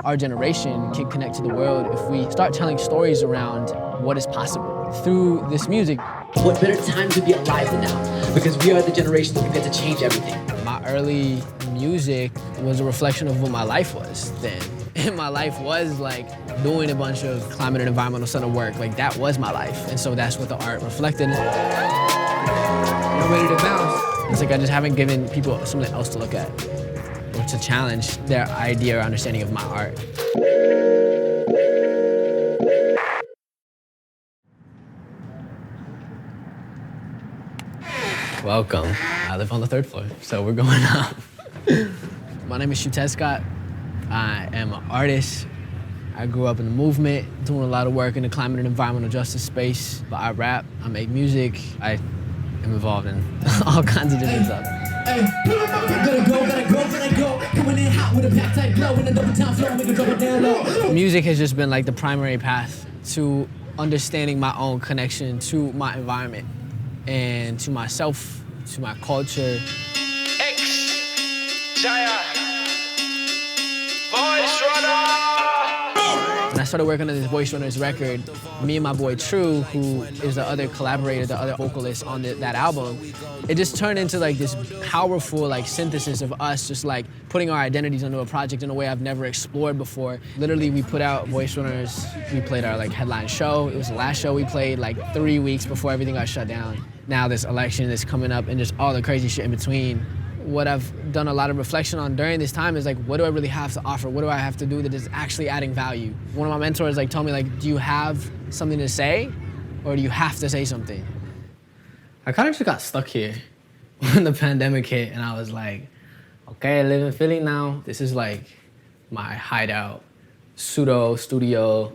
our generation can connect to the world if we start telling stories around what is possible through this music. What better time to be alive than now? Because we are the generation that get to change everything. My early music was a reflection of what my life was then. And my life was like doing a bunch of climate and environmental center work. Like that was my life. And so that's what the art reflected. You're ready to bounce. It's like I just haven't given people something else to look at or to challenge their idea or understanding of my art. Welcome. I live on the 3rd floor, so we're going up. My name is Xiuhtezcatl. I am an artist. I grew up in the movement, doing a lot of work in the climate and environmental justice space. But I rap, I make music, I am involved in all kinds of different stuff. Music has just been like the primary path to understanding my own connection to my environment and to myself, to my culture. When I started working on this Voice Runners record, me and my boy True, who is the other collaborator, the other vocalist on that album, it just turned into like this powerful like synthesis of us just like putting our identities into a project in a way I've never explored before. Literally, we put out Voice Runners, we played our like headline show. It was the last show we played like 3 weeks before everything got shut down. Now this election is coming up and just all the crazy shit in between. What I've done a lot of reflection on during this time is like, what do I really have to offer? What do I have to do that is actually adding value? One of my mentors like told me like, do you have something to say or do you have to say something? I kind of just got stuck here when the pandemic hit and I was like, okay, I live in Philly now. This is like my hideout, pseudo studio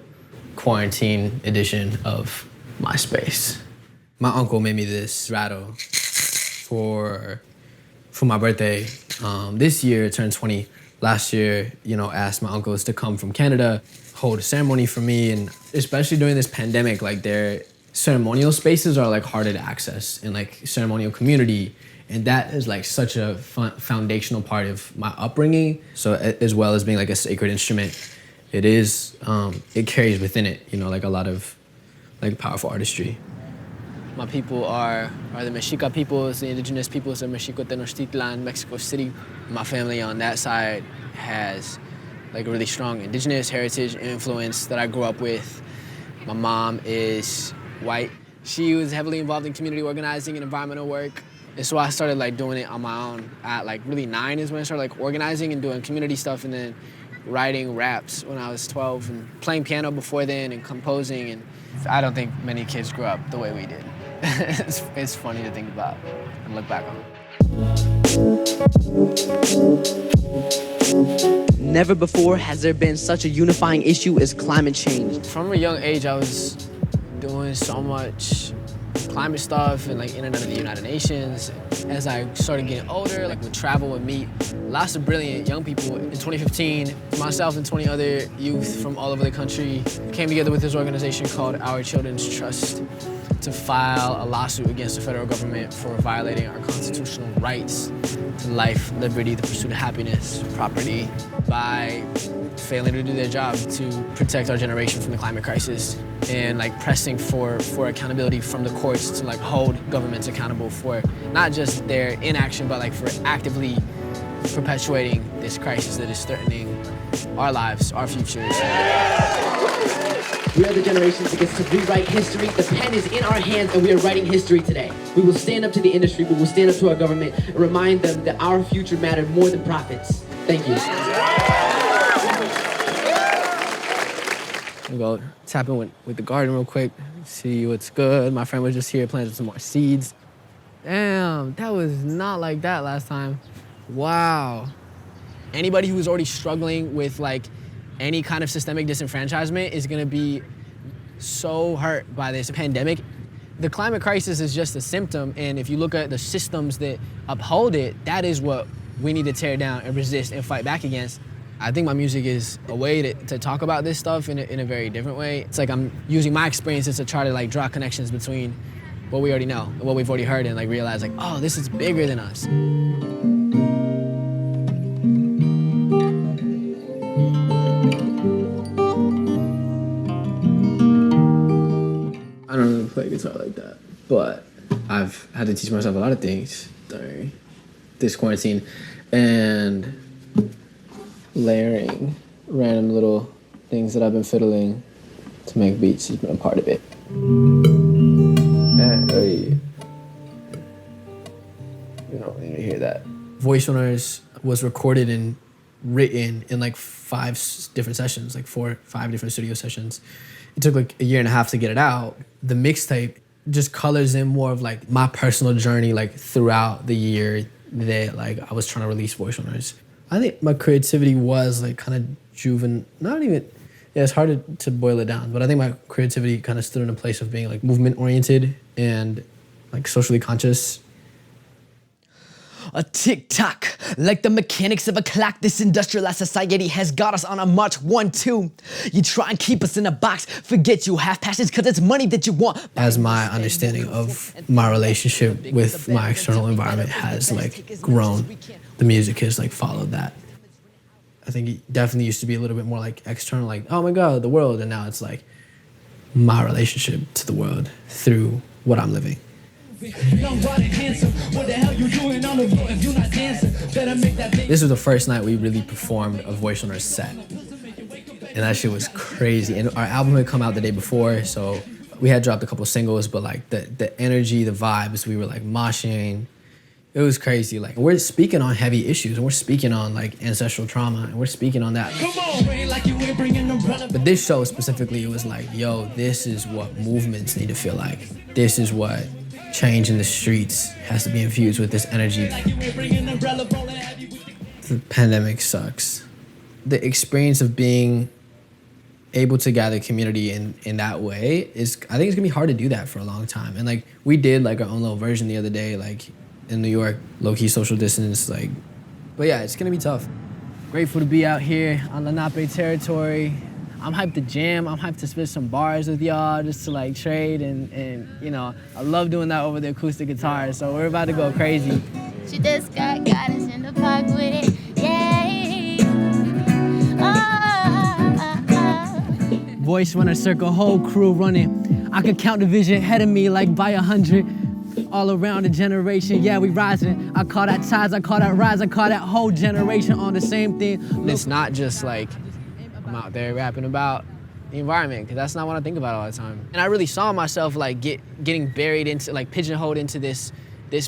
quarantine edition of my space. My uncle made me this rattle for my birthday. This year, it turned 20. Last year, asked my uncles to come from Canada, hold a ceremony for me, and especially during this pandemic, like their ceremonial spaces are like harder to access in like ceremonial community, and that is like such a foundational part of my upbringing. So as well as being like a sacred instrument, it is, it carries within it, like a lot of like powerful artistry. My people are the Mexica peoples, the indigenous peoples of Mexico, Tenochtitlan, Mexico City. My family on that side has like a really strong indigenous heritage influence that I grew up with. My mom is white. She was heavily involved in community organizing and environmental work. And so I started like doing it on my own. At like really 9 is when I started like organizing and doing community stuff and then writing raps when I was 12 and playing piano before then and composing. And I don't think many kids grew up the way we did. It's funny to think about and look back on. Never before has there been such a unifying issue as climate change. From a young age, I was doing so much climate stuff and like in and out of the United Nations. As I started getting older, like would travel, would meet lots of brilliant young people. In 2015, myself and 20 other youth from all over the country came together with this organization called Our Children's Trust to file a lawsuit against the federal government for violating our constitutional rights to life, liberty, the pursuit of happiness, property, by failing to do their job to protect our generation from the climate crisis and like pressing for accountability from the courts to like hold governments accountable for not just their inaction, but like for actively perpetuating this crisis that is threatening our lives, our futures. We are the generation that gets to rewrite history. The pen is in our hands and we are writing history today. We will stand up to the industry, we will stand up to our government and remind them that our future mattered more than profits. Thank you. I'll go tap in with the garden real quick, see what's good. My friend was just here planting some more seeds. Damn, that was not like that last time. Wow. Anybody who is already struggling with like any kind of systemic disenfranchisement is gonna be so hurt by this pandemic. The climate crisis is just a symptom, and if you look at the systems that uphold it, that is what we need to tear down and resist and fight back against. I think my music is a way to talk about this stuff in a very different way. It's like I'm using my experiences to try to like draw connections between what we already know and what we've already heard and like realize like, oh, this is bigger than us. guitar like that. But I've had to teach myself a lot of things during this quarantine, and layering random little things that I've been fiddling to make beats has been a part of it. You don't need to hear that. Voice Runners was recorded and written in like 5 different sessions, like 5 different studio sessions. It took like a year and a half to get it out. The mixtape just colors in more of like my personal journey, like throughout the year that like I was trying to release Voice Runners. I think my creativity was like kind of it's hard to boil it down, but I think my creativity kind of stood in a place of being like movement oriented and like socially conscious. A tick-tock, like the mechanics of a clock. This industrialized society has got us on a march 1-2. You try and keep us in a box, forget you have passions cause it's money that you want. As my understanding of my relationship with my external environment has like grown, the music has like followed that. I think it definitely used to be a little bit more like external, like, oh my God, the world. And now it's like my relationship to the world through what I'm living. This was the first night we really performed a Voice Runners set. And that shit was crazy. And our album had come out the day before, so we had dropped a couple singles, but like the energy, the vibes, we were like moshing. It was crazy. Like, we're speaking on heavy issues, and we're speaking on like ancestral trauma, and we're speaking on that. But this show specifically, it was like, yo, this is what movements need to feel like. This is what change in the streets has to be infused with this energy. The pandemic sucks. The experience of being able to gather community in that way is, I think it's gonna be hard to do that for a long time. And like, we did like our own little version the other day, like in New York, low-key social distance, like, but yeah, it's gonna be tough. Grateful to be out here on Lenape territory. I'm hyped to jam, I'm hyped to spit some bars with y'all, just to like trade and you know, I love doing that over the acoustic guitar, so we're about to go crazy. She just got guidance in the park with it, yeah. Voice Runner circle, whole crew running. I could count the vision ahead of me like by 100. All around the generation, yeah, we rising. I call that tides, I call that rise, I call that whole generation on the same thing. It's not just like I'm out there rapping about the environment, because that's not what I think about all the time. And I really saw myself like getting buried into, like pigeonholed into this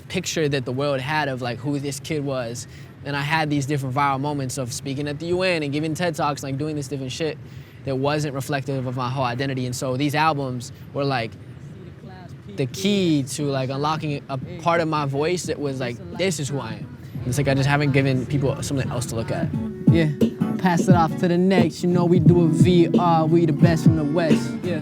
picture that the world had of like who this kid was. And I had these different viral moments of speaking at the UN and giving TED Talks, like doing this different shit that wasn't reflective of my whole identity. And so these albums were like the key to like unlocking a part of my voice that was like, this is who I am. It's like I just haven't given people something else to look at. Yeah, pass it off to the next. You know we do a VR, we the best from the West. Yeah.